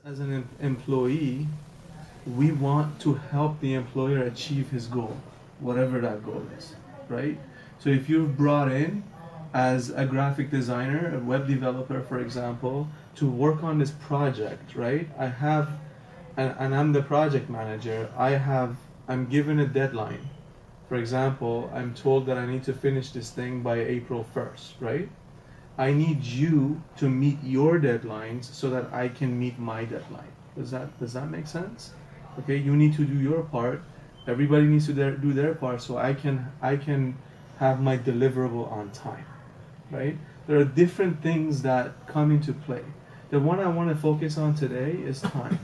As an employee, we want to help the employer achieve his goal, whatever that goal is, right? So if you're brought in as a graphic designer, a web developer, for example, to work on this project, right? And I'm the project manager. I'm given a deadline. For example, I'm told that I need to finish this thing by April 1st, right? I need you to meet your deadlines so that I can meet my deadline. Does that make sense? Okay, you need to do your part. Everybody needs to do their part so I can have my deliverable on time, right? There are different things that come into play. The one I want to focus on today is time.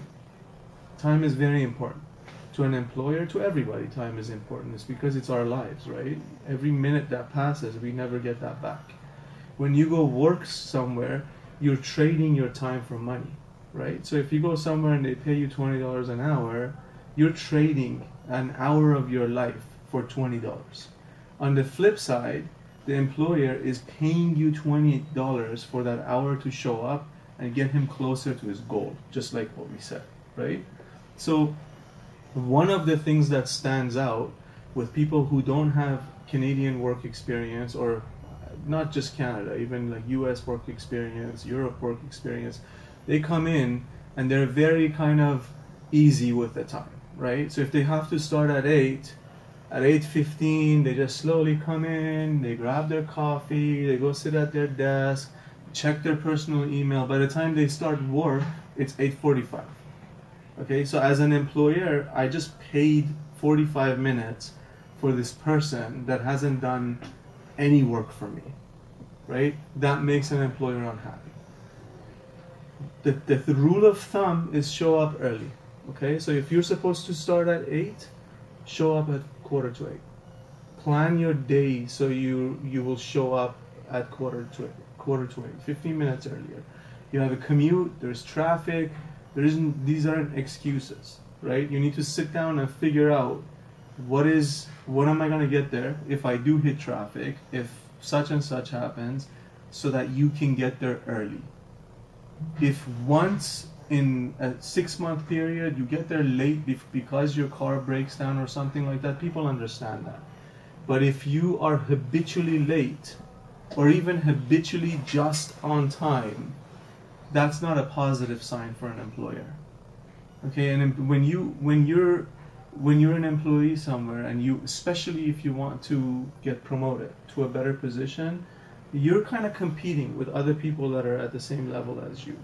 Time is very important to an employer, to everybody. Time is important. It's because it's our lives, right? Every minute that passes, we never get that back. When you go work somewhere, you're trading your time for money, right? So if you go somewhere and they pay you $20 an hour, you're trading an hour of your life for $20. On the flip side, the employer is paying you $20 for that hour to show up and get him closer to his goal, just like what we said, right? So one of the things that stands out with people who don't have Canadian work experience, or not just Canada, even like US work experience, Europe work experience, they come in and they're very kind of easy with the time, right? So if they have to start at 8, at 8:15, they just slowly come in, they grab their coffee, they go sit at their desk, check their personal email. By the time they start work, it's 8:45. Okay, so as an employer, I just paid 45 minutes for this person that hasn't done any work for me, right? That makes an employer unhappy. The rule of thumb is show up early, okay? So if you're supposed to start at 8, show up at quarter to 8. Plan your day so you will show up at quarter to 8, 15 minutes earlier. You have a commute, there's traffic, these aren't excuses, right? You need to sit down and figure out what am I going to get there if I do hit traffic, if such and such happens, so that you can get there early. If once in a 6-month period you get there late because your car breaks down or something like that, people understand that. But if you are habitually late or even habitually just on time, that's not a positive sign for an employer. Okay, and when you're an employee somewhere, and you, especially if you want to get promoted to a better position, you're kind of competing with other people that are at the same level as you.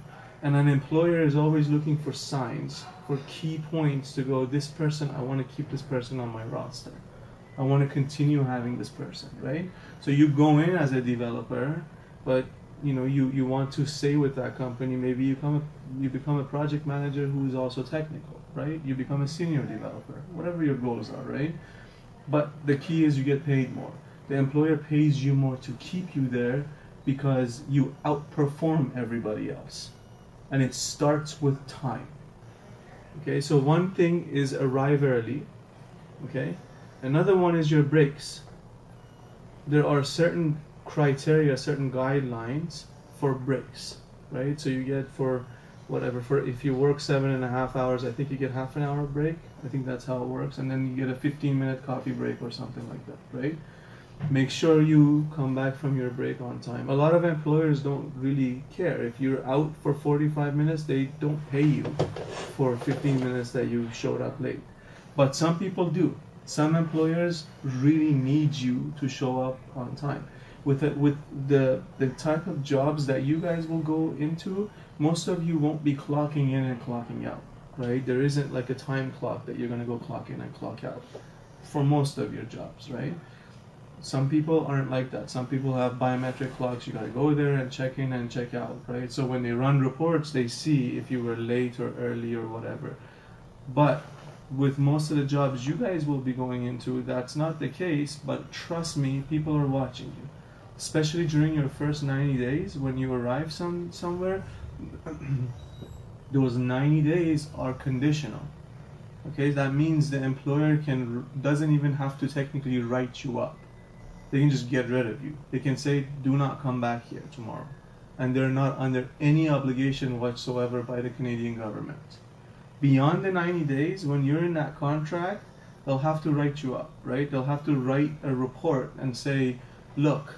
And an employer is always looking for signs, for key points to go, this person, I want to keep this person on my roster. I want to continue having this person, right? So you go in as a developer, but you want to stay with that company. Maybe you become a project manager who is also technical, right? You become a senior developer, whatever your goals are, right? But the key is you get paid more. The employer pays you more to keep you there because you outperform everybody else. And it starts with time. Okay, so one thing is arrive early. Okay, another one is your breaks. There are certain criteria, certain guidelines for breaks, right? So you get for if you work 7.5 hours, I think you get half an hour break. I think that's how it works, and then you get a 15-minute coffee break or something like that, right? Make sure you come back from your break on time. A lot of employers don't really care. If you're out for 45 minutes, they don't pay you for 15 minutes that you showed up late. But some people do. Some employers really need you to show up on time. With the type of jobs that you guys will go into, most of you won't be clocking in and clocking out, right? There isn't like a time clock that you're going to go clock in and clock out for most of your jobs, right? Some people aren't like that. Some people have biometric clocks. You got to go there and check in and check out, right? So when they run reports, they see if you were late or early or whatever. But with most of the jobs you guys will be going into, that's not the case. But trust me, people are watching you. Especially during your first 90 days when you arrive somewhere, those 90 days are conditional. Okay, that means the employer doesn't even have to technically write you up. They can just get rid of you. They can say, do not come back here tomorrow. and they're not under any obligation whatsoever by the Canadian government. Beyond the 90 days, when you're in that contract, they'll have to write you up, right? They'll have to write a report and say, look,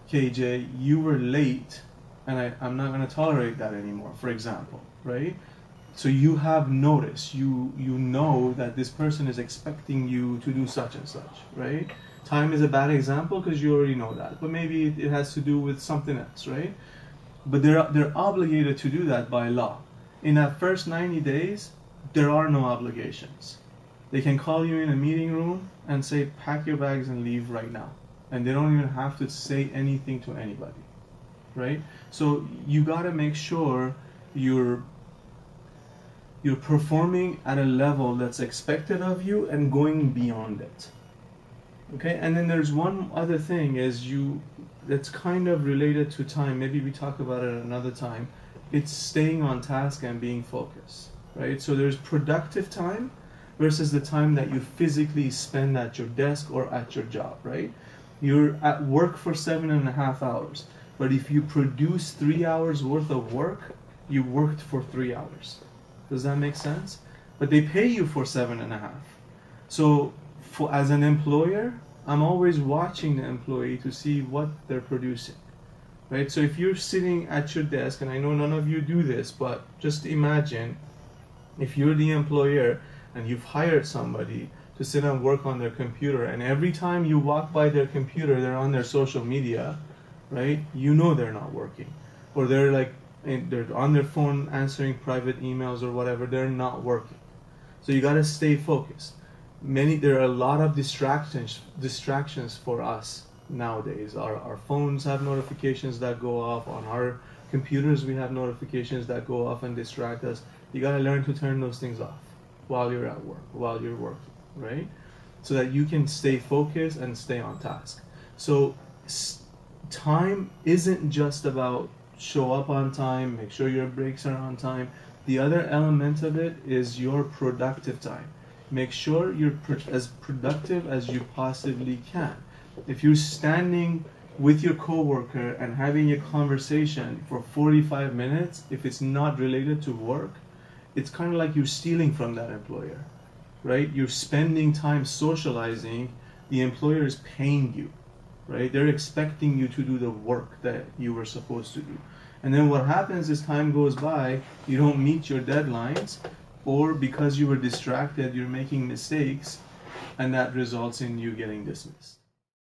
KJ, you were late, and I'm not going to tolerate that anymore, for example, right? So you have notice, you know that this person is expecting you to do such and such, right? Time is a bad example because you already know that, but maybe it has to do with something else, right? But they're obligated to do that by law. In that first 90 days, there are no obligations. They can call you in a meeting room and say, pack your bags and leave right now. And they don't even have to say anything to anybody, right? So you got to make sure you're performing at a level that's expected of you and going beyond it. Okay, and then there's one other thing that's kind of related to time. Maybe we talk about it another time. It's staying on task and being focused, right? So there's productive time versus the time that you physically spend at your desk or at your job, right? You're at work for 7.5 hours, but if you produce 3 hours worth of work, you worked for 3 hours. Does that make sense? But they pay you for 7.5. So as an employer, I'm always watching the employee to see what they're producing, right? So if you're sitting at your desk, and I know none of you do this, but just imagine if you're the employer and you've hired somebody to sit and work on their computer, and every time you walk by their computer, they're on their social media, right? You know they're not working, or they're on their phone answering private emails or whatever. They're not working. So you got to stay focused. There are a lot of distractions for us nowadays. Our phones have notifications that go off. On our computers, we have notifications that go off and distract us. You got to learn to turn those things off while you're at work, while you're working, right? So that you can stay focused and stay on task. So time isn't just about show up on time, make sure your breaks are on time. The other element of it is your productive time. Make sure you're as productive as you possibly can. If you're standing with your coworker and having a conversation for 45 minutes, if it's not related to work, it's kind of like you're stealing from that employer, right? You're spending time socializing. The employer is paying you, right? They're expecting you to do the work that you were supposed to do. And then what happens is time goes by, you don't meet your deadlines, or because you were distracted, you're making mistakes, and that results in you getting dismissed.